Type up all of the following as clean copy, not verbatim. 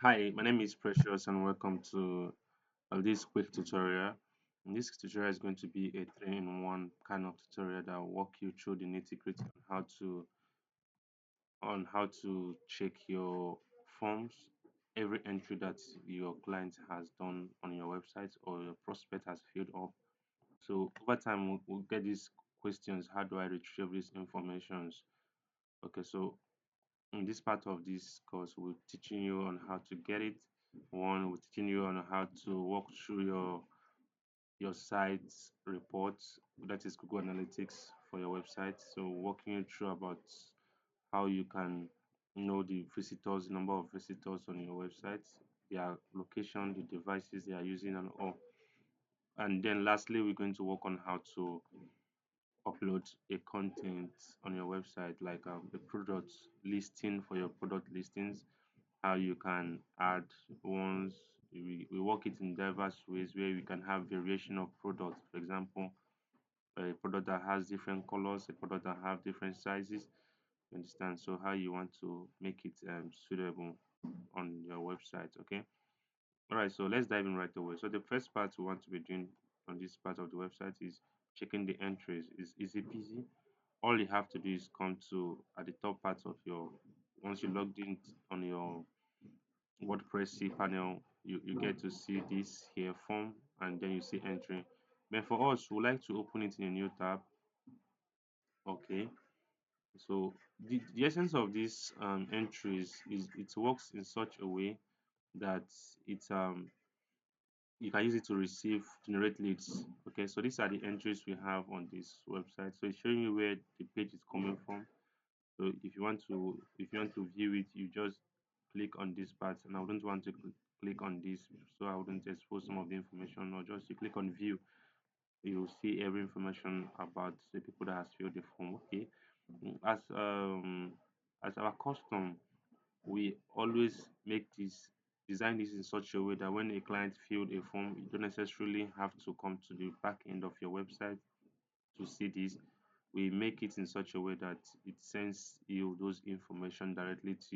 Hi, my name is Precious and welcome to this quick tutorial. And this tutorial is going to be a three-in-one kind of tutorial that will walk you through the nitty-gritty on how to check your forms, every entry that your client has done on your website or your prospect has filled up. So over time we'll get these questions. How do I retrieve these informations? Okay, so in this part of this course, we're teaching you on how to get it. One, we're teaching you on how to walk through your site's reports, that is Google Analytics for your website. So walking you through about how you can know the visitors, the number of visitors on your website, their location, the devices they are using, and all. And then lastly, we're going to work on how to upload a content on your website, like a product listing for your product listings, how you can add ones. We work it in diverse ways where we can have variation of products. For example, a product that has different colors, a product that have different sizes. You understand? So how you want to make it suitable on your website. Okay. All right. So let's dive in right away. So the first part we want to be doing on this part of the website is checking the entries. It's easy peasy. All you have to do is come to at the top part of your once you logged in on your WordPress cPanel, you get to see this here form and then you see entry. But for us, we like to open it in a new tab. Okay. So the essence of these entries is it works in such a way that you can use it to generate leads. Okay, so these are the entries we have on this website. So it's showing you where the page is coming from. So if you want to view it, you just click on this part, and I wouldn't want to click on this, so I wouldn't expose some of the information. Or just you click on view, you will see every information about the people that has filled the form. Okay, as our custom, we always make this design this in such a way that when a client filled a form, you don't necessarily have to come to the back end of your website to see this. We make it in such a way that it sends you those information directly to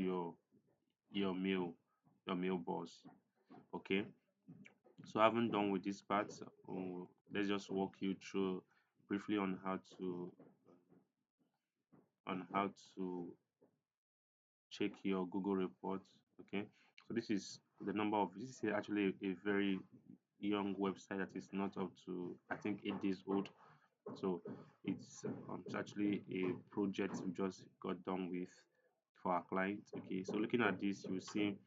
your mail your mailbox. Okay, so having done with this part, let's just walk you through briefly on how to check your Google reports. Okay, so this is actually a very young website that is not up to, I think, 8 days old. So it's actually a project we just got done with for our client. Okay, so looking at this, you see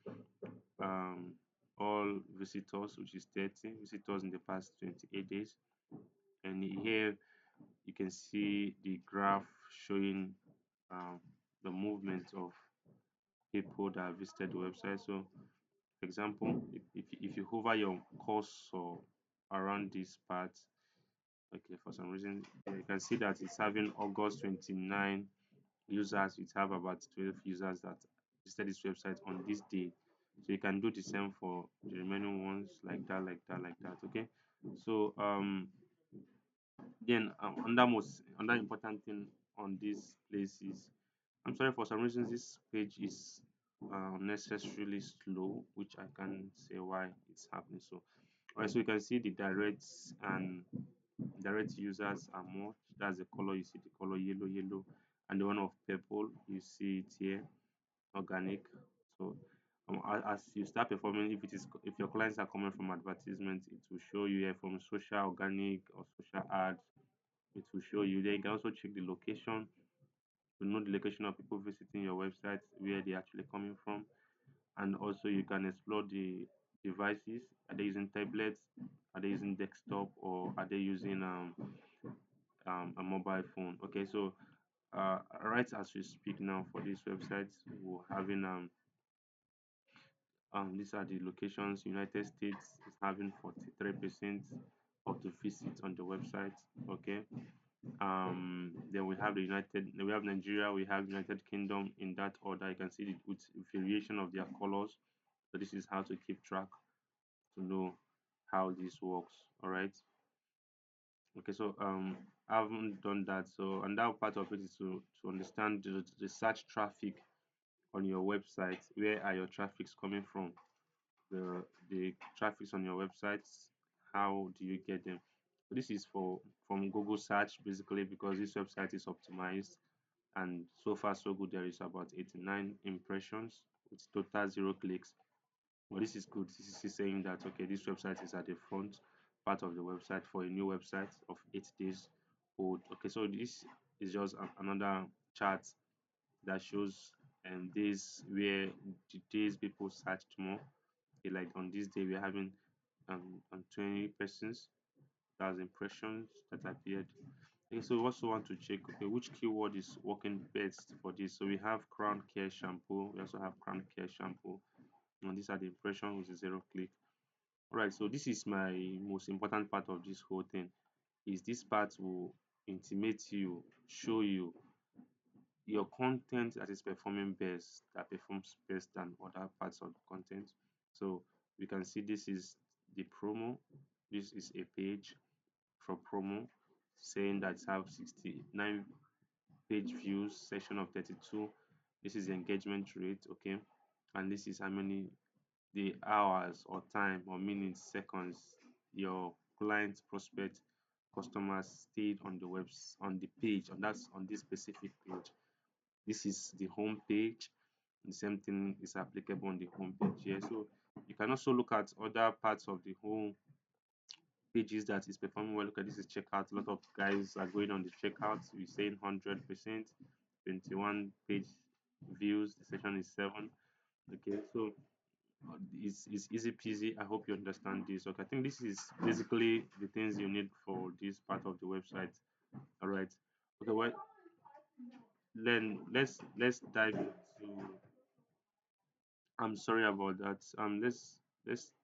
um, all visitors, which is 30 visitors in the past 28 days. And here you can see the graph showing um, the movement of people that have visited the website. So, for example, if you hover your cursor around this part, okay, for some reason, you can see that it's having August 29 users. It have about 12 users that visited this website on this day. So you can do the same for the remaining ones, like that, like that, like that. Okay. So then another important thing on this place is, I'm sorry, for some reasons this page is unnecessarily slow, which I can say why it's happening. So alright, so you can see the directs and direct users are more. That's the color. You see the color yellow, yellow, and the one of purple. You see it here, organic. So as you start performing, if your clients are coming from advertisement, it will show you here from social, organic, or social ads. It will show you. Then you can also check the location to know the location of people visiting your website, where they're actually coming from, and also you can explore the devices. Are they using tablets? Are they using desktop, or are they using a mobile phone? Okay, so right as we speak now for this website, we're having these are the locations. United States is having 43% of the visits on the website. Okay, then we have Nigeria, we have United Kingdom in that order. You can see it with variation of their colors. So this is how to keep track to know how this works. All right. Okay, so I haven't done that. So another part of it is to understand the search traffic on your website. Where are your traffics coming from? the traffics on your websites. How do you get them? This is for from Google search basically, because this website is optimized, and so far so good. There is about 89 impressions with total zero clicks. Well, this is good. This is saying that okay, this website is at the front part of the website for a new website of 8 days old. Okay, so this is just another chart that shows days where the days people searched more. Okay, like on this day we're having 20 persons. That's impressions that appeared. Okay, so we also want to check okay which keyword is working best for this. So we have crown care shampoo. We also have crown care shampoo, and these are the impressions with a zero click. All right, so this is my most important part of this whole thing. Is this part will intimate you, show you your content that is performing best, that performs best than other parts of the content. So we can see this is the promo. This is a page for promo saying that it have 69 page views, session of 32. This is the engagement rate, okay? And this is how many the hours or time or minutes, seconds your client, prospect, customers stayed on the webs on the page, and that's on this specific page. This is the home page. The same thing is applicable on the home page here. So you can also look at other parts of the whole pages that is performing well. Look at this is checkout. A lot of guys are going on the checkout. We're saying 100%, 21 page views. The session is 7. Okay, so it's easy peasy. I hope you understand this. Okay, I think this is basically the things you need for this part of the website. All right. Okay, well, then let's dive into. I'm sorry about that.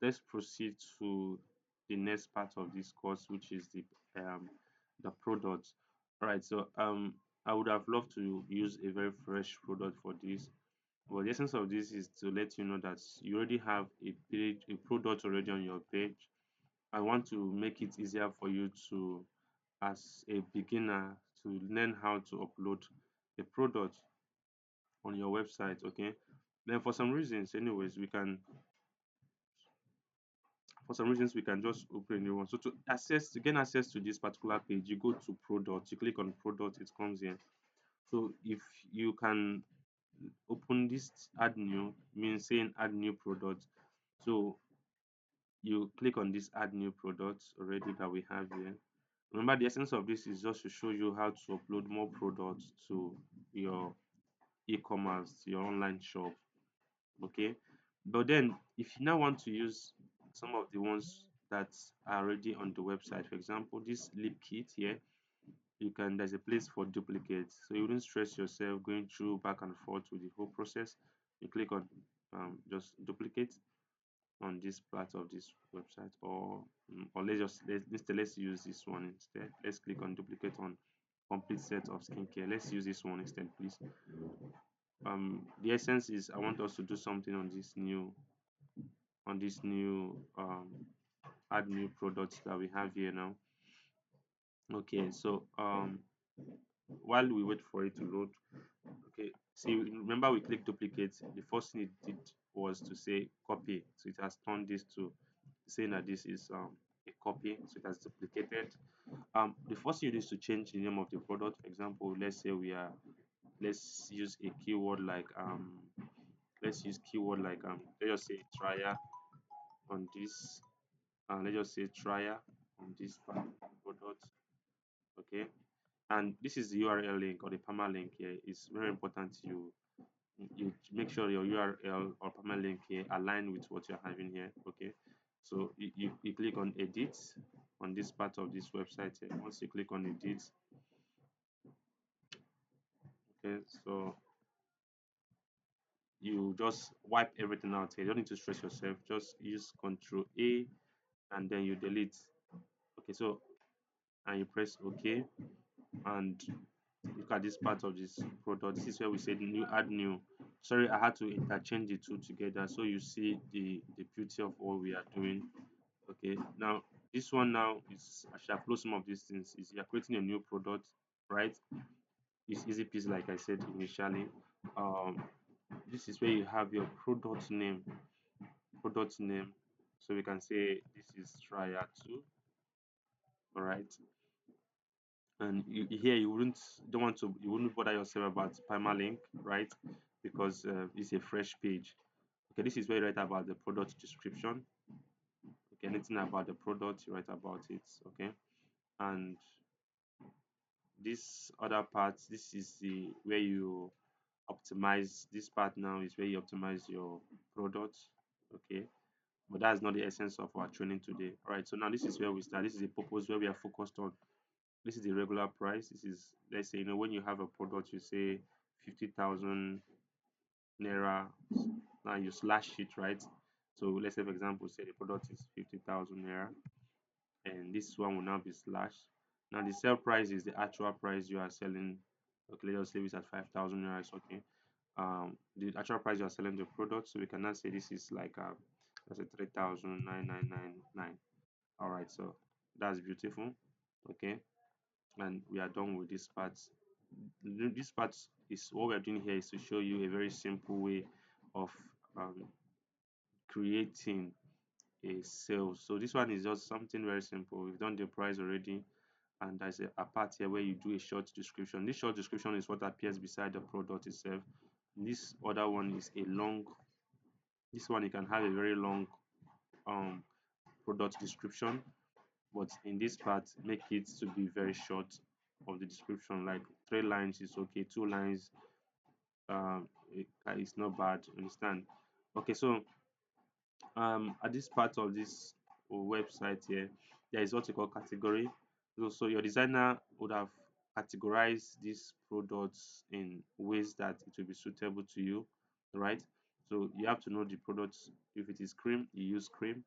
Let's proceed to the next part of this course, which is the product. All right. So I would have loved to use a very fresh product for this, but the essence of this is to let you know that you already have a page, a product already on your page. I want to make it easier for you to, as a beginner, to learn how to upload a product on your website. Okay. Then for some reasons, anyways, we can for some reasons we can just open a new one. So to gain access to this particular page, you go to product, you click on product, it comes here. So if you can open this add new, means saying add new product. So you click on this add new product already that we have here. Remember, the essence of this is just to show you how to upload more products to your e-commerce, your online shop. Okay, but then if you now want to use some of the ones that are already on the website, for example this lip kit here, you can there's a place for duplicates, so you wouldn't stress yourself going through back and forth with the whole process. You click on just duplicate on this part of this website, or let's use this one instead. Let's click on duplicate on complete set of skincare. Let's use this one instead, please. The essence is I want us to do something on this new add new products that we have here now. Okay, so while we wait for it to load, okay, see, remember we clicked duplicate. The first thing it did was to say copy, so it has turned this to saying that this is a copy, so it has duplicated. The first thing you do is to change the name of the product. For example, let's use a keyword like let's use keyword like let's just say trial on this, let's just say trial on this product. Okay, and this is the URL link or the permalink here. It's very important you make sure your URL or permalink here align with what you're having here. Okay, so you click on edit on this part of this website here. Once you click on edit, okay, so you just wipe everything out here. You don't need to stress yourself. Just use Control A and then you delete. Okay, so and you press OK, and look at this part of this product. This is where we said new add new. Sorry, I had to interchange the two together so you see the beauty of what we are doing. Okay, now this one now is I shall close some of these things. Is you're creating a new product, right? It's easy peasy, like I said initially. um this is where you have your product name. product name. So we can say this is trial 2. All right. And here you wouldn't don't want to you wouldn't bother yourself about permalink, right? Because it's a fresh page. Okay, this is where you write about the product description. Okay, anything about the product, you write about it. Okay, and this other part, this is the where you optimize. This part now is where you optimize your product. Okay, but that's not the essence of our training today. All right, so now this is where we start. This is a purpose where we are focused on. This is the regular price. This is, let's say, when you have a product, you say 50,000 naira. Now you slash it, right? So let's say, for example, say the product is 50,000 naira, and this one will now be slashed. Now the sell price is the actual price you are selling. Okay, let's say it's at 5,000 naira. It's okay. The actual price you are selling the product. So we can now say this is like let's say 3,999. All right, so that's beautiful. Okay, and we are done with this part. This part is what we're doing here is to show you a very simple way of um, creating a sale. So this one is just something very simple. We've done the price already, and there's a part here where you do a short description. This short description is what appears beside the product itself. This other one is a long. This one you can have a very long um, product description, but in this part make it to be very short of the description, like 3 lines is okay, 2 lines it's not bad, understand. Okay, so at this part of this website here, there is what you call category. So your designer would have categorized these products in ways that it will be suitable to you, right? So you have to know the products. If it is cream, you use cream.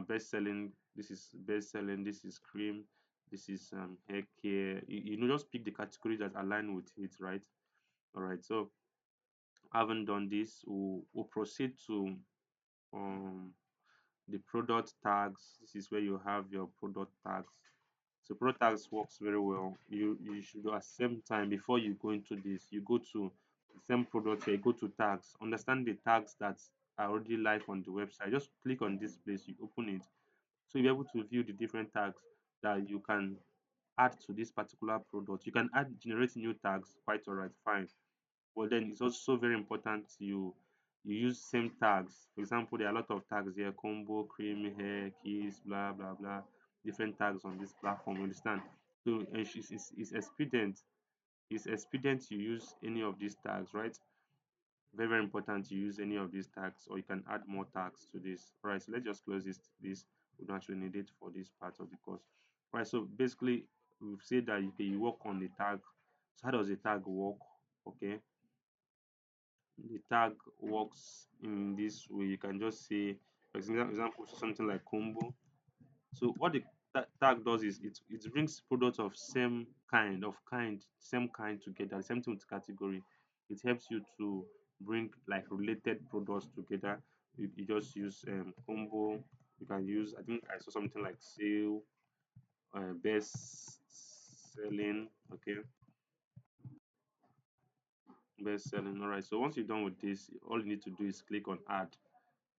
Best selling, this is best selling, this is cream, this is hair care. Just pick the category that align with it, right? All right, so having done this, we'll proceed to um the product tags. This is where you have your product tags. So product tags works very well. You should, at the same time, before you go into this, you go to the same product here, you go to tags, understand the tags that are already live on the website. Just click on this place, you open it, so you're able to view the different tags that you can add to this particular product. You can add generate new tags, quite all right, fine. But then it's also very important you use same tags. For example, there are a lot of tags here: combo, cream, hair, keys, blah blah blah. Different tags on this platform. You understand? So it's expedient. It's expedient you use any of these tags, right? Very very important you use any of these tags, or you can add more tags to this. All right, so let's just close this. We don't actually need it for this part of the course. All right, so basically we've said that you work on the tag. So how does the tag work? Okay, the tag works in this way. You can just say, for example, something like combo. So what the tag does is it brings products of same kind together, same thing with category. It helps you to bring like related products together. You just use combo. You can use, I think I saw something like sale, best selling. Okay, best selling. All right. So once you're done with this, all you need to do is click on add.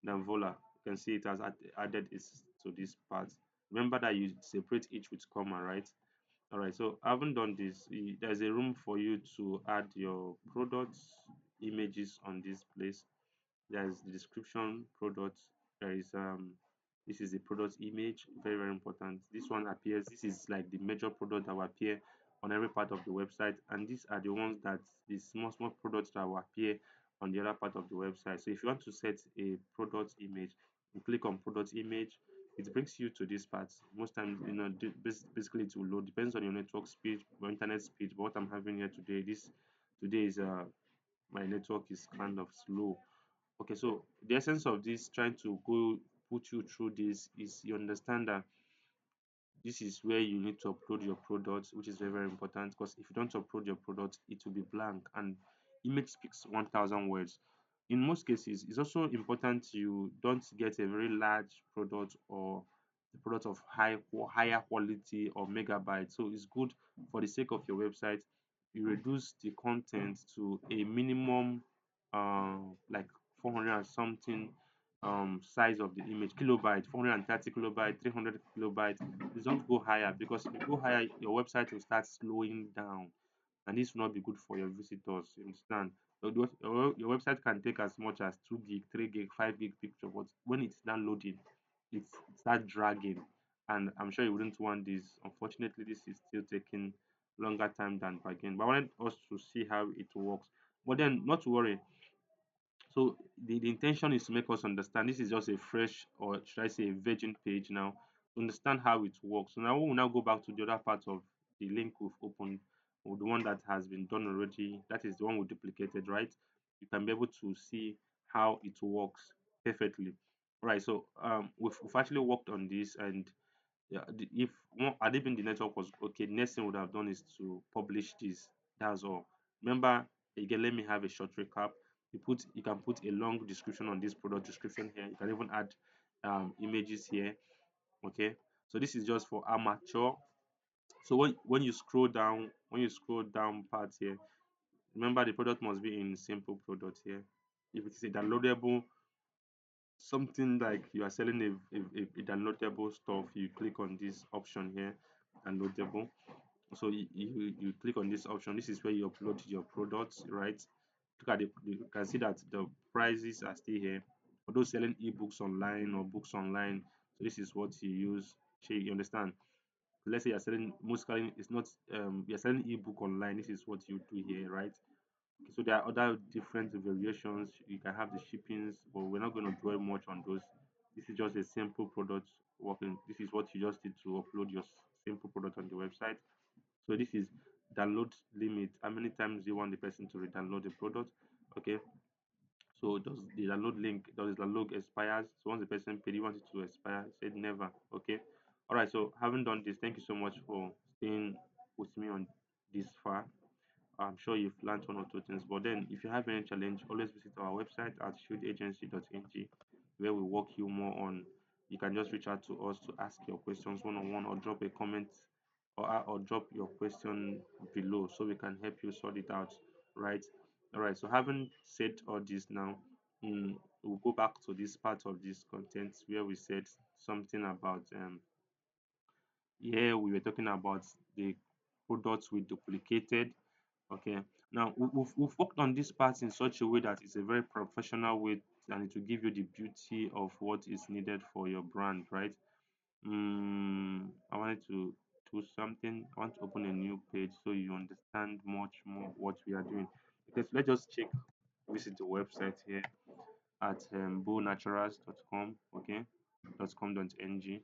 Then voila, you can see it has added is to this part. Remember that you separate each with comma, right? All right, so having done this, there's a room for you to add your products images on this place. There's the description product. There is this is the product image, very very important. This one appears, this is like the major product that will appear on every part of the website, and these are the ones that the small small products that will appear on the other part of the website. So if you want to set a product image, you click on product image, it brings you to this part. Most times, basically it will load, depends on your network speed or internet speed. But what I'm having here today, this today is my network is kind of slow. Okay, so the essence of this trying to go put you through this is you understand that this is where you need to upload your product, which is very very important, because if you don't upload your product, it will be blank, and image speaks 1,000 words. In most cases, it's also important you don't get a very large product or the product of higher quality or megabyte. So it's good, for the sake of your website, you reduce the content to a minimum like 400 and something size of the image, kilobyte, 430 kilobyte, 300 kilobyte. Please don't go higher, because if you go higher, your website will start slowing down, and this will not be good for your visitors. You understand? Your website can take as much as 2 gig, 3 gig, 5 gig picture, but when it's downloading, it starts dragging, and I'm sure you wouldn't want this. Unfortunately, this is still taking longer time than bargain. But I wanted us to see how it works. But then, not to worry, so the intention is to make us understand this is just a fresh, or should I say a virgin page now, to understand how it works. So now we will now go back to the other part of the link we've opened, or the one that has been done already. That is the one we duplicated, right? You can be able to see how it works perfectly. Right. So we've actually worked on this, and yeah, if one had it been the network was okay, the next thing we would have done is to publish this. That's all. Remember, again, let me have a short recap. You can put a long description on this product description here. You can even add images here. Okay. So this is just for amateur. So when you scroll down part here, remember the product must be in simple product here. If it is a downloadable, something like you are selling a downloadable stuff, you click on this option here, downloadable. So you click on this option. This is where you upload your products, right? Look at you can see that the prices are still here for those selling ebooks online or books online. So this is what you use. You understand? Let's say you're selling, most selling it's not you're selling ebook online. This is what you do here, right? Okay, so there are other different variations. You can have the shippings, but we're not going to dwell much on those. This is just a simple product working. This is what you just need to upload your simple product on the website. So this is download limit. How many times do you want the person to re-download the product? Okay. So does the download expires? So once the person paid, you want it to expire? He said never. Okay. All right. So having done this, thank you so much for staying with me on this far. I'm sure you've learned one or two things. But then, if you have any challenge, always visit our website at shieldagency.ng, where we work you more on. You can just reach out to us to ask your questions one on one, or drop a comment, or drop your question below, so we can help you sort it out. Right? All right. So having said all this now, we'll go back to this part of this content where we said something about here we were talking about the products we duplicated. Okay. Now we've worked on this part in such a way that it's a very professional way, and it will give you the beauty of what is needed for your brand, right? I wanted to do something. I want to open a new page so you understand much more what we are doing. Because let's just check, visit the website here at bownaturals.com, okay, .com.ng.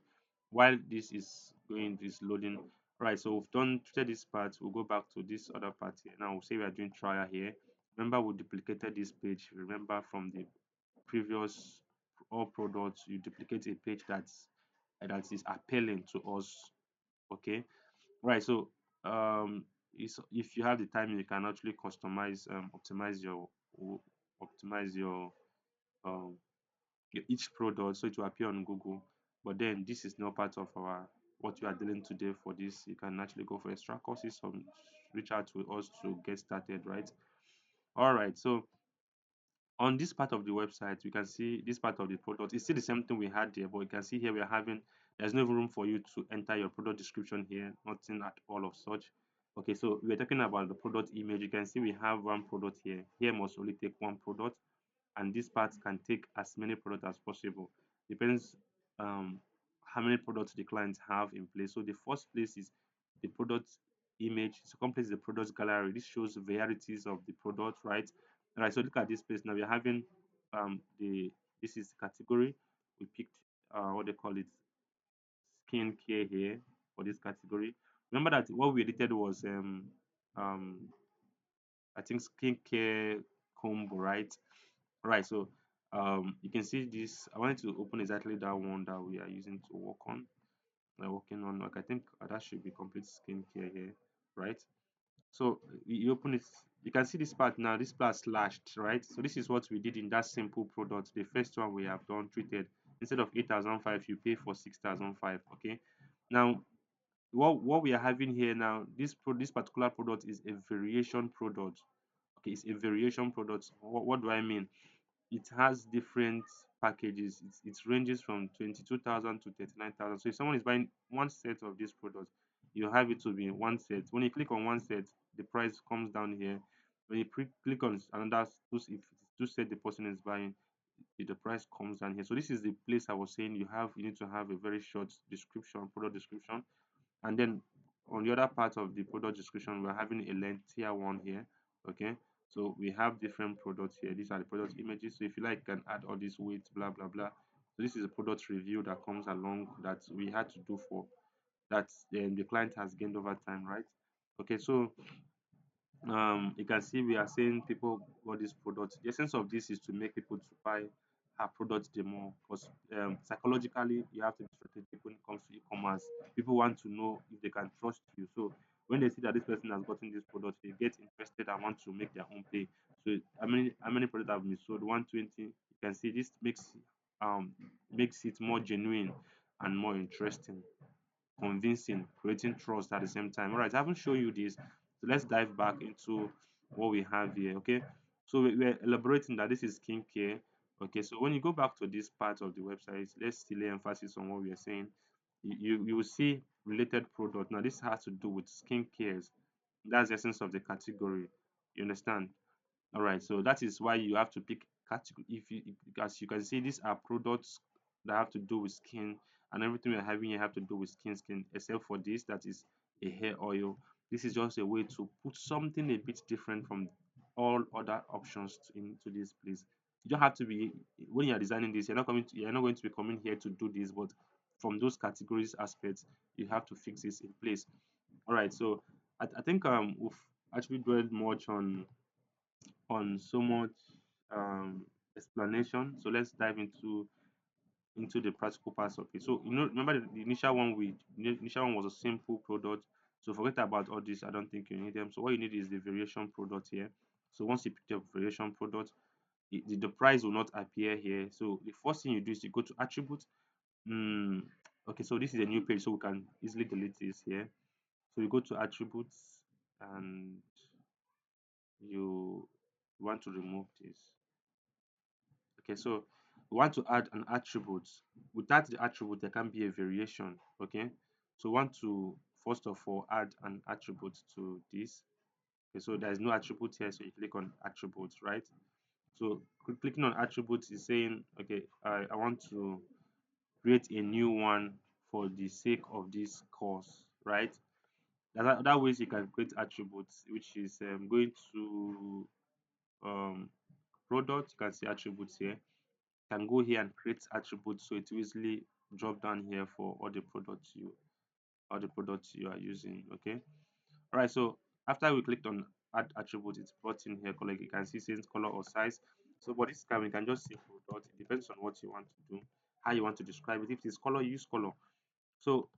While this is going, this loading, right? So we've done treated this part. We'll go back to this other part here. Now we'll say we are doing trial here. Remember, we duplicated this page. Remember from the previous all products, you duplicate a page that is appealing to us. Okay, right? So if you have the time, you can actually customize, optimize your um each product so it will appear on Google. But then this is not part of our what you are dealing today. For this, you can actually go for extra courses, reach out to us to get started, right? All right. So on this part of the website, we can see this part of the product. It's still the same thing we had there, but you can see here we are having, there's no room for you to enter your product description here, nothing at all of such. Okay, so we're talking about the product image. You can see we have one product here. Here must only take one product, and this part can take as many products as possible. Depends how many products the clients have in place. So the first place is the product image. Second place is the product gallery. This shows varieties of the product, right? All right. So look at this place now. We're having the this is the category. We picked what they call it, skincare here for this category. Remember that what we edited was um I think skincare combo, right? Right. So you can see this. I wanted to open exactly that one that we are using to work on. Working on, like, I think that should be complete skincare here, right? So you open it, you can see this part now. This part slashed, right? So this is what we did in that simple product. The first one we have done treated, instead of 8,005, you pay for 6,005. Okay. Now what we are having here now, this particular product is a variation product. Okay, it's a variation product. What do I mean? It has different packages. It ranges from 22,000 to 39,000. So if someone is buying one set of this product, you have it to be one set. When you click on one set, the price comes down here. When you click on another two, if it's two set the person is buying, the price comes down here. So this is the place I was saying you need to have a very short description, product description, and then on the other part of the product description, we're having a lengthier one here. Okay, so we have different products here. These are the product images. So if you like, you can add all this weight, blah blah blah. So this is a product review that comes along that we had to do for that the client has gained over time, right? Okay, so you can see we are saying people got this product. The essence of this is to make people to buy our product the more, because psychologically you have to be strategic when it comes to e-commerce. People want to know if they can trust you. So when they see that this person has gotten this product, they get interested and want to make their own pay. So how many products have been sold? 120. You can see this um makes it more genuine and more interesting, convincing, creating trust at the same time. All right, I haven't shown you this. So let's dive back into what we have here. Okay, so we're elaborating that this is skincare. Okay, so when you go back to this part of the website, let's still lay emphasis on what we are saying. You will see related product. Now this has to do with skincares. That's the essence of the category. You understand? All right, so that is why you have to pick category. As you can see, these are products that have to do with skin, and everything we're having here have to do with skin, except for this, that is a hair oil. This is just a way to put something a bit different from all other options into this place. You don't have to be when you're designing this, you're not going to be coming here to do this, but from those categories aspects, you have to fix this in place. All right, so I think we've actually dwelled much on so much um, explanation. So let's dive into the practical parts of it. So remember the initial one was a simple product. So forget about all this. I don't think you need them. So what you need is the variation product here. So once you pick the variation product, the price will not appear here. So the first thing you do is you go to attributes. Mm, okay, so this is a new page, so we can easily delete this here. So you go to attributes and you want to remove this. Okay, so we want to add an attribute. Without the attribute, there can be a variation. Okay, so we want to first of all add an attribute to this. Okay, so there is no attribute here, so you click on attributes, right? So clicking on attributes is saying, okay, I want to create a new one for the sake of this course, right? That ways you can create attributes, which is going to um, product. You can see attributes here, can go here and create attributes, so it will easily drop down here for all the products you are using. Okay, all right, so after we clicked on add attribute, it's brought in here. Like you can see says color or size. So but this time we can just say product. It depends on what you want to do, how you want to describe it. If it's color, use color. So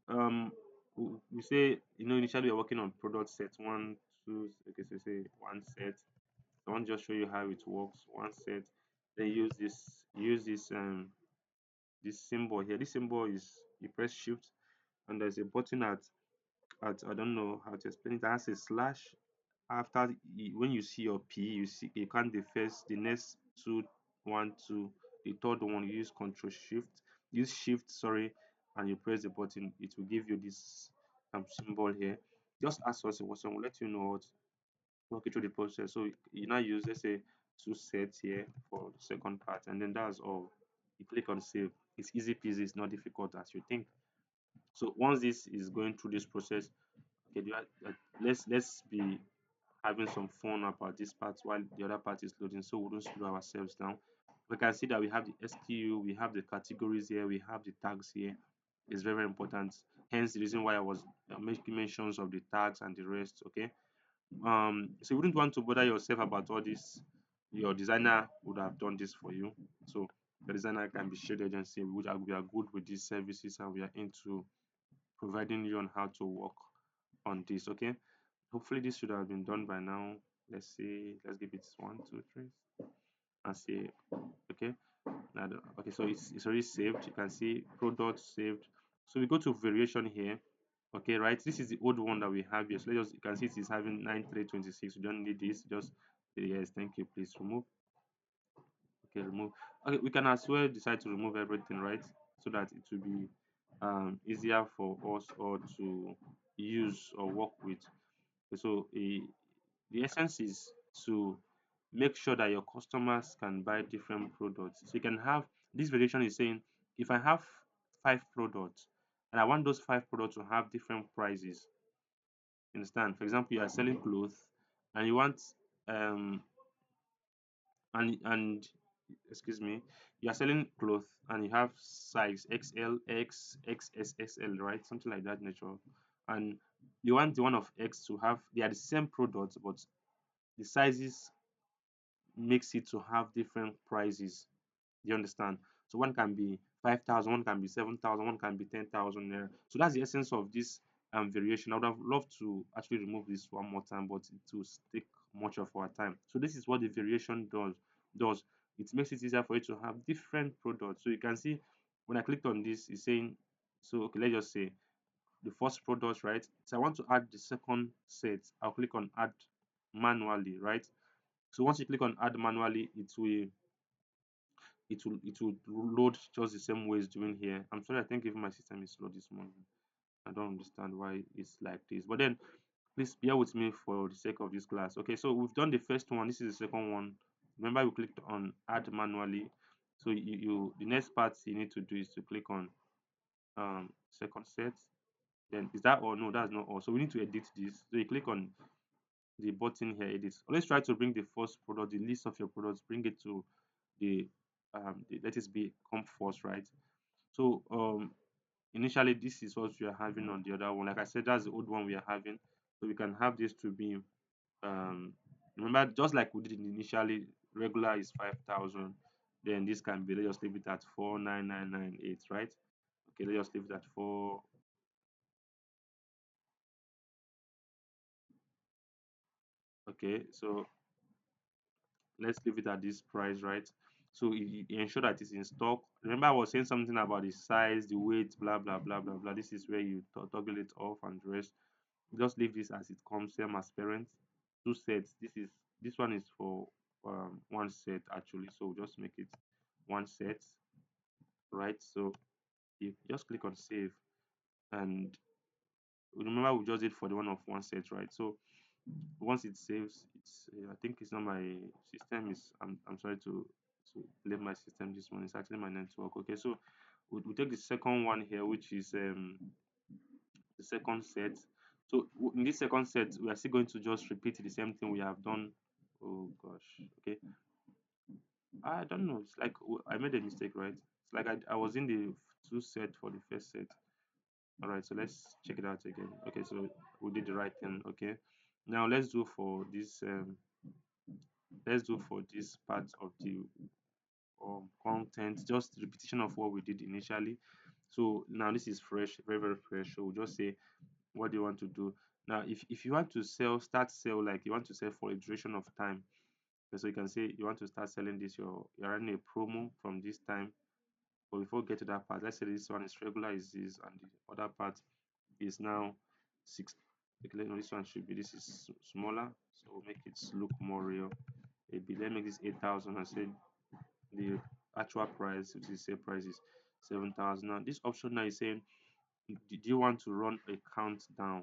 we say, initially we're working on product set one, two. Okay, so say one set. I want to just show you how it works. One set, then use this symbol here. This symbol is, you press shift and there's a button at I don't know how to explain it. It has a slash. After when you see your P, you can't the first, the next two, one, two, the third one, you use control shift, use shift, sorry, and you press the button. It will give you this symbol here. Just ask us a question, we'll let you know what, walk you through the process. So you now use, let's say, two sets here for the second part, and then that's all. You click on save. It's easy peasy, it's not difficult as you think. So once this is going through this process, okay, let's be having some fun about this part while the other part is loading, so we don't slow ourselves down. We can see that we have the SKU, we have the categories here, we have the tags here. It's very, very important. Hence the reason why I was making mentions of the tags and the rest. Okay, so you wouldn't want to bother yourself about all this. Your designer would have done this for you. So the designer can be shared agency, we are good with these services and we are into providing you on how to work on this. Okay, hopefully this should have been done by now. Let's see, let's give it one, two, three, and see. Okay, okay, so it's already saved. You can see product saved. So we go to variation here. Okay, right, this is the old one that we have here. So let's just, you can see it is having 9326. We don't need this, just yes, thank you, please remove. Okay, remove. Okay, we can as well decide to remove everything, right? So that it will be easier for us or to use or work with. So the essence is to make sure that your customers can buy different products. So you can have this variation is saying if I have 5 products and I want those 5 products to have different prices, you understand? For example, you are selling clothes and you want um and excuse me, you are selling clothes and you have size XL, X, XSSL, right? Something like that nature. And you want the one of X to have they are the same products, but the sizes makes it to have different prices. Do you understand? So one can be 5,000, one can be 7,000, one can be 10,000 naira. So that's the essence of this variation. I would have loved to actually remove this one more time, but it will take much of our time. So this is what the variation does. It makes it easier for you to have different products. So you can see when I clicked on this, it's saying, so okay, let's just say the first product, right? So I want to add the second set. I'll click on add manually, right? So once you click on add manually, it will load just the same way it's doing here. I'm sorry, I think even my system is slow this morning. I don't understand why it's like this. But then please bear with me for the sake of this class. Okay, so we've done the first one. This is the second one. Remember, we clicked on add manually. So you the next part you need to do is to click on second set. Then is that all? No, that's not all. So we need to edit this. So you click on the button here, edit. Always try to bring the first product, the list of your products, bring it to the let it be come first, right? So initially this is what we are having on the other one. Like I said, that's the old one we are having. So we can have this to be um remember just like we did initially, regular is 5,000. Then this can be, let's just leave it at 49998, right? Okay, let's just leave it at four. Okay, so let's leave it at this price, right? So you ensure that it's in stock. Remember, I was saying something about the size, the weight, blah blah blah blah blah. This is where you toggle it off and the rest. Just leave this as it comes, same as parents. 2 sets. This one is for one set actually. So just make it one set, right? So you just click on save, and remember we just did for the one of one set, right? So once it saves, it's I think it's not my system. Is I'm sorry to blame my system this one. It's actually my network. Okay, so we take the second one here, which is the second set. So in this second set, we are still going to just repeat the same thing we have done. Oh gosh, okay. I don't know. It's like I made a mistake, right? It's like I was in the two set for the first set. All right, so let's check it out again. Okay, so we did the right thing. Okay, now let's do for this part of the content, just repetition of what we did initially. So now this is fresh, very very fresh. So we'll just say what do you want to do now. If you want to start sell, like you want to sell for a duration of time. Okay, so you can say you want to start selling this, you're running a promo from this time. But before we get to that part, let's say this one is regular is this, and the other part is now six. Okay, no, this one should be, this is smaller, so we'll make it look more real. Maybe let me make this 8,000 and say the actual price, which is sale price, is 7,000. Now this option now is saying, did you want to run a countdown?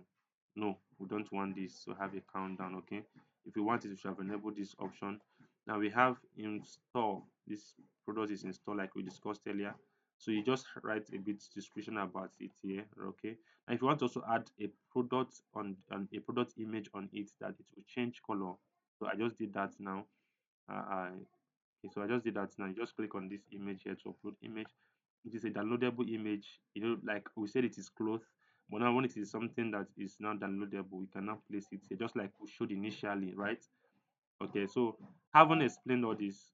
No, we don't want this to have a countdown. Okay, if you want it, you should have enabled this option. Now we have install. This product is installed like we discussed earlier. So you just write a bit description about it here. Okay, and if you want to also add a product on a product image on it, that it will change color. So I just did that now. I Okay, so I just did that now. You just click on this image here to upload image. It is a downloadable image. Like we said, it is cloth, but now when it is something that is now downloadable, we can now place it here, just like we showed initially, right? Okay, so having explained all this,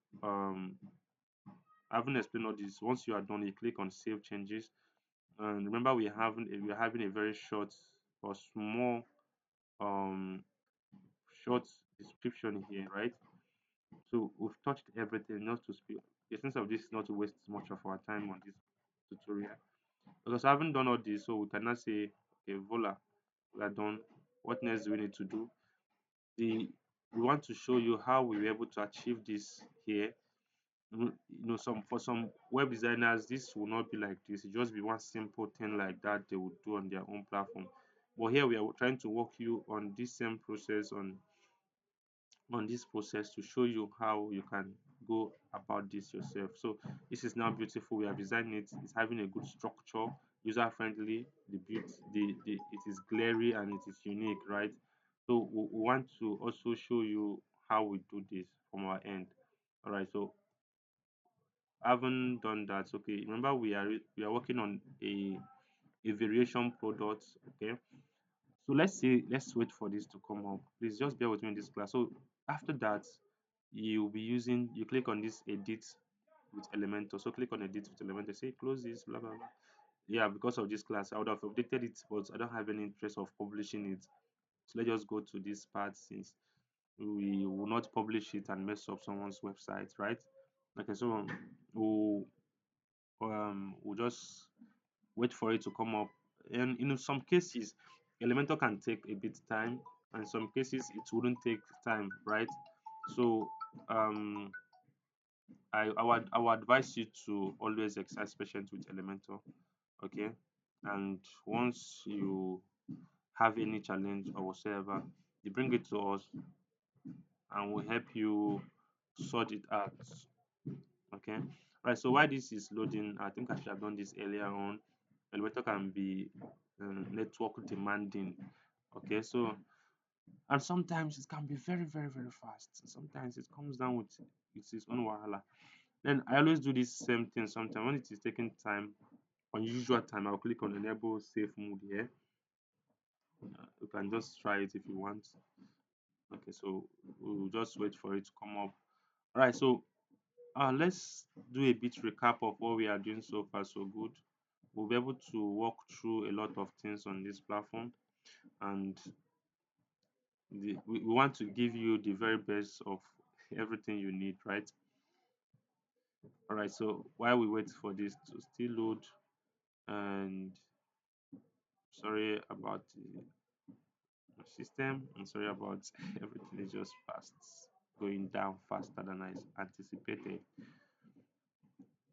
once you are done, you click on save changes. And remember, we're having a very short or small um short description here, right? So we've touched everything, not to speak. The essence of this is not to waste much of our time on this tutorial. Because I haven't done all this, so we cannot say, okay, voila, we are done. What next do we need to do? The We want to show you how we were able to achieve this here. Some for some web designers this will not be like this. It just be one simple thing like that they would do on their own platform. But here we are trying to walk you on this same process, on this process to show you how you can go about this yourself. So this is now beautiful. We have designed it. It's having a good structure, user friendly. It is glary and it is unique, right? So we want to also show you how we do this from our end. All right. So haven't done that. Okay. Remember we are working on a variation product. Okay. So let's wait for this to come up. Please just bear with me in this class. So after that, you click on this edit with Elementor. So click on edit with Elementor. Say close this, blah blah blah. Yeah, because of this class, I would have updated it, but I don't have any interest of publishing it. So let's just go to this part since we will not publish it and mess up someone's website, right? Okay, so we'll just wait for it to come up. And in some cases, Elementor can take a bit time, and some cases it wouldn't take time, right? So um, I would advise you to always exercise patience with Elementor, okay? And once you have any challenge or whatsoever, you bring it to us, and we'll help you sort it out, okay? Right. So while this is loading, I think I should have done this earlier on. Elementor can be network demanding. Okay, so and sometimes it can be very, very, very fast. Sometimes it comes down with its own wahala. Then I always do this same thing sometimes when it is taking time, unusual time, I'll click on enable safe mode here. You can just try it if you want. Okay, so we'll just wait for it to come up. All right, so let's do a bit recap of what we are doing so far so good. We'll be able to walk through a lot of things on this platform, and we want to give you the very best of everything you need, right? All right, so while we wait for this to still load, and sorry about the system, and sorry about everything is just fast, going down faster than I anticipated.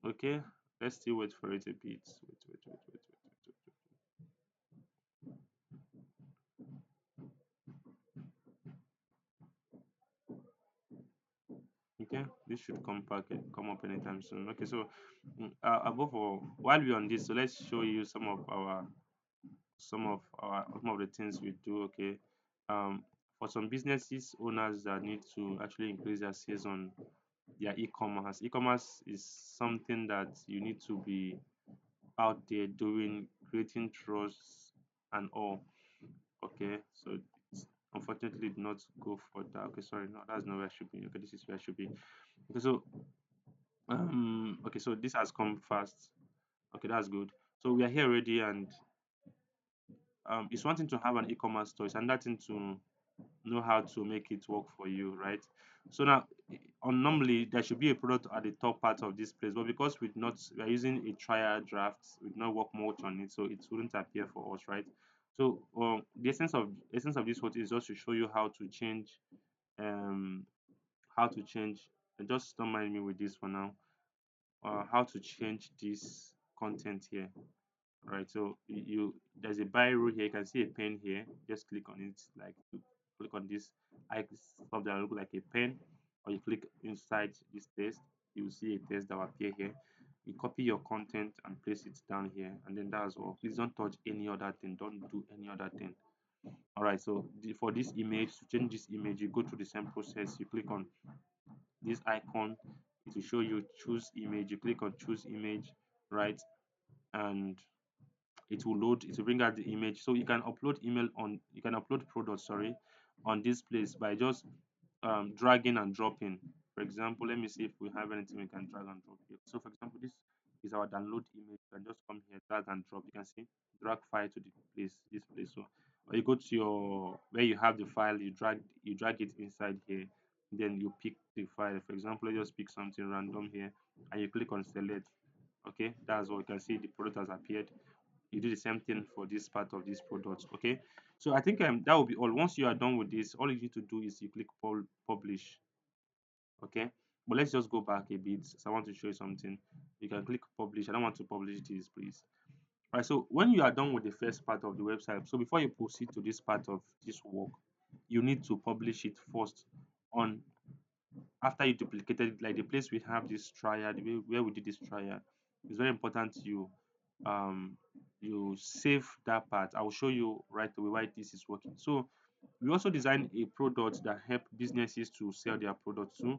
Okay, let's still wait for it a bit. Wait. Okay, this should come up anytime soon. Okay, so above all, while we're on this, so let's show you some of the things we do. Okay, for some businesses owners that need to actually increase their sales on their e-commerce. E-commerce is something that you need to be out there doing, creating trust and all. Okay, so it's unfortunately did not go for that. Okay, sorry, no, that's not where I should be. Okay, this is where I should be. Okay, so okay, so this has come fast. Okay, that's good. So we are here already, and it's one thing to have an e-commerce store, it's another thing to know how to make it work for you, right? So now, on normally there should be a product at the top part of this place, but because we are using a trial draft, we did not work much on it, so it wouldn't appear for us, right? So the essence of this what is just to show you um how to change. Just don't mind me with this for now. How to change this content here. Right, so there's a buy rule here. You can see a pen here. Just click on it, like to click on this stuff that look like a pen, or you click inside this text, you will see a text that will appear here. You copy your content and place it down here, and then that's all. Please don't touch any other thing, don't do any other thing. All right, so for this image, to change this image, you go through the same process. You click on this icon, it will show you choose image. You click on choose image, right? And it will load, it will bring out the image. So you can upload products, sorry, on this place by just dragging and dropping. For example, let me see if we have anything we can drag and drop here. So for example, this is our download image. You can just come here, drag and drop. You can see drag file to the place, this place. So or you go to your where you have the file, you drag it inside here, then you pick the file. For example, let's just pick something random here, and you click on select. Okay, that's all. You can see the product has appeared. You do the same thing for this part of this product. Okay, so I think that will be all. Once you are done with this, all you need to do is you click publish. Okay, But let's just go back a bit. So I want to show you something. You can click publish. I don't want to publish this, please. Right. So when you are done with the first part of the website, so before you proceed to this part of this work, you need to publish it first on after you duplicated it, like the place we have this trial, the way where we did this trial. It's very important um you save that part. I will show you right away why this is working. So we also designed a product that help businesses to sell their products too.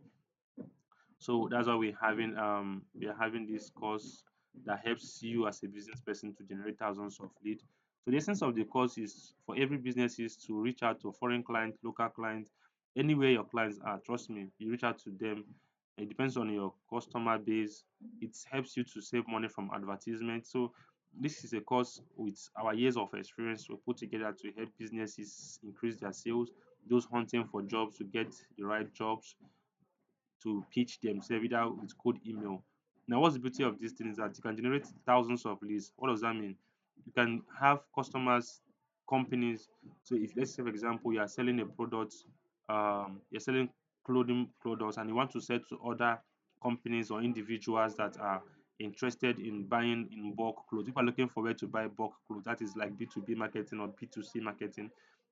So that's why we are having this course that helps you as a business person to generate thousands of leads. So the essence of the course is for every business is to reach out to foreign clients, local clients, anywhere your clients are. Trust me, you reach out to them. It depends on your customer base. It helps you to save money from advertisement. So this is a course with our years of experience we put together to help businesses increase their sales, those hunting for jobs to get the right jobs, to pitch themselves either with cold email. Now, what's the beauty of this thing is that you can generate thousands of leads. What does that mean? You can have customers, companies. So, if let's say, for example, you are selling a product, you're selling clothing products, and you want to sell to other companies or individuals that are interested in buying in bulk clothes. If you're looking for where to buy bulk clothes, that is like B2B marketing or B2C marketing.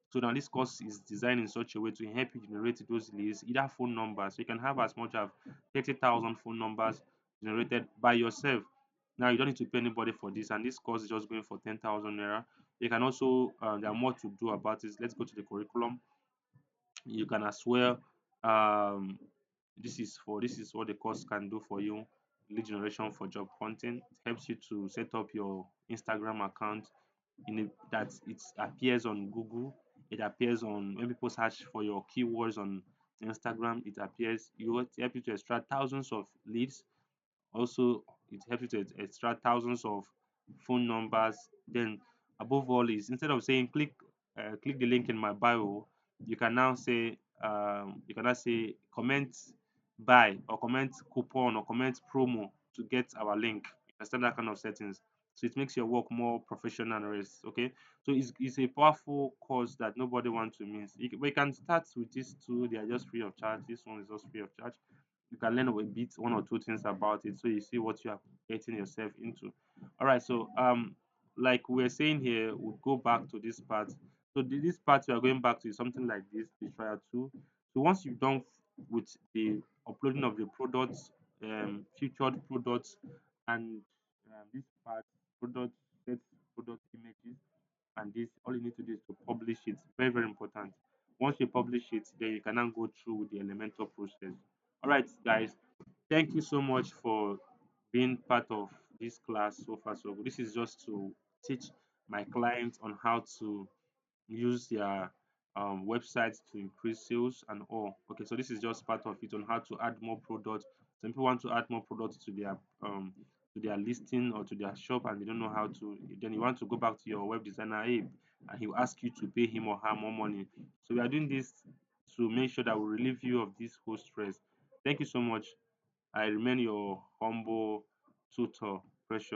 So now this course is designed in such a way to help you generate those leads, either phone numbers. So you can have as much as 30,000 phone numbers generated by yourself. Now you don't need to pay anybody for this, and this course is just going for 10,000 naira. You can also there are more to do about this. Let's go to the curriculum. You can as well um, this is what the course can do for you. Lead generation for job content. It helps you to set up your Instagram account in that it appears on Google. It appears on when people search for your keywords on Instagram. It appears. You help you to extract thousands of leads. Also, it helps you to extract thousands of phone numbers. Then, above all, is instead of saying click the link in my bio, you can now say comment buy or comment coupon or comment promo to get our link. You can start that kind of settings. So it makes your work more professional and rest. Okay. So it's a powerful course that nobody wants to miss. We can start with these two. They are just free of charge. This one is just free of charge. You can learn a bit, one or two things about it, so you see what you are getting yourself into. All right. So like we're saying here, we'll go back to this part. So this part we are going back to is something like this, the trial two. So once you've done with the uploading of the products, featured products, and this part product set product images, and this all you need to do is to publish it. Very, very important. Once you publish it, then you can now go through with the elemental process. All right, guys, thank you so much for being part of this class so far. So this is just to teach my clients on how to use their websites to increase sales and all. Okay, so this is just part of it on how to add more products. Some people want to add more products to their listing or to their shop and they don't know how to. Then you want to go back to your web designer app and he'll ask you to pay him or her more money. So we are doing this to make sure that we relieve you of this whole stress. Thank you so much. I remain your humble tutor, Precious.